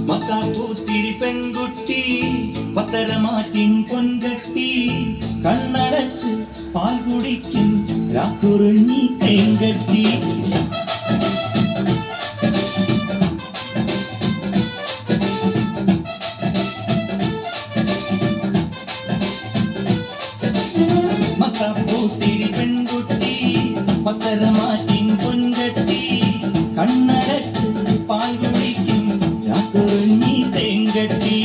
മക്കാപ്പൂത്തിരി പെൺകുട്ടി പത്തരമാറ്റിൻ പൊൻകട്ടി കണ്ണടച്ച് പാൽ കുടിക്കും രാക്കുറുഞ്ഞി തേങ്കട്ടി മക്കാപ്പൂത്തിരി പെൺകുട്ടി പത്തരമാറ്റിൻ പൊൻകട്ടി കണ്ണടച്ച് പാൽ കുടിക്കും രാക്കുറുഞ്ഞി തേങ്കട്ടി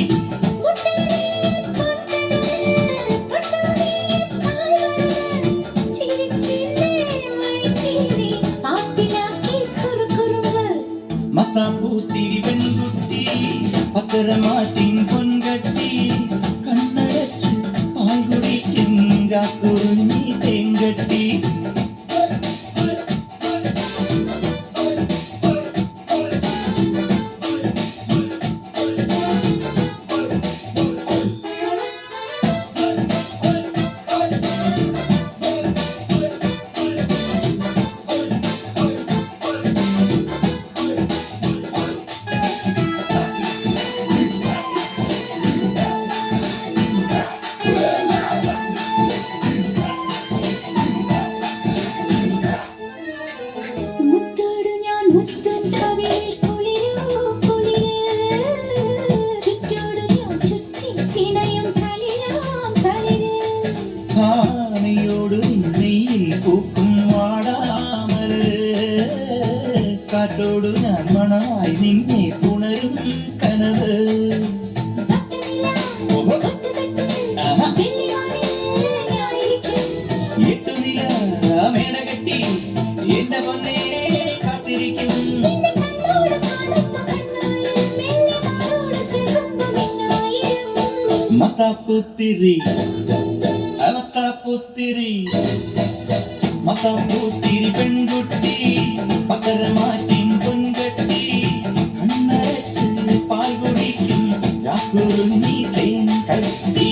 മക്കാപ്പൂത്തിരി പെൺകുട്ടി പത്തരമാറ്റിൻ പൊൻകട്ടി കണ്ണടച്ച് പാൽ കുടിക്കും രാക്കുറുഞ്ഞി തേങ്കട്ടി പൂക്കും വാടാമല് കാറ്റോടു ഞാൻ മണമായി നിന്നെ പുണരും കനവ് എട്ടുനില മേടകെട്ടി എന്റെ പൊന്നെ കാത്തിരിക്കും മക്കാപ്പൂത്തിരി മക്കാപ്പൂത്തിരി മക്കാപ്പൂത്തിരി പെൺകുട്ടി പത്തരമാറ്റിൻ പൊൻകട്ടി കണ്ണടച്ച് പാൽ കുടിക്കും രാക്കുറുഞ്ഞി തേങ്കട്ടി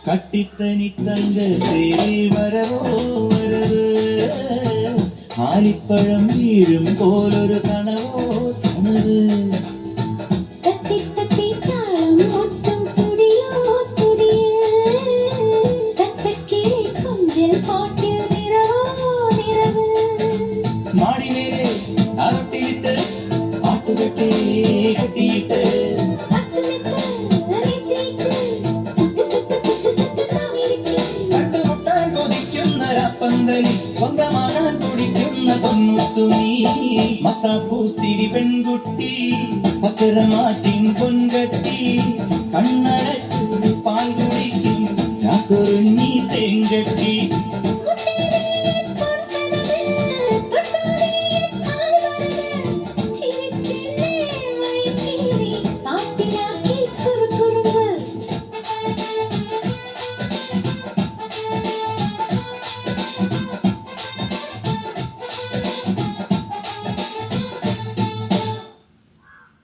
കട്ടിത്തനി തങ്കത്തേ വരവോ വരവ് ആലിപ്പഴം വീഴും പോലൊരു കണവോ കണവ് മാടിമേലെ അരട്ടിയിട്ട് പാട്ടുകെട്ടി കെട്ടിയിട്ട് സ്വന്തമാകാൻ തുടിക്കുന്ന പൊന്നുത്തുണി മക്കാപ്പൂത്തിരി പെൺകുട്ടി പത്തരമാറ്റിൻ പൊൻകട്ടി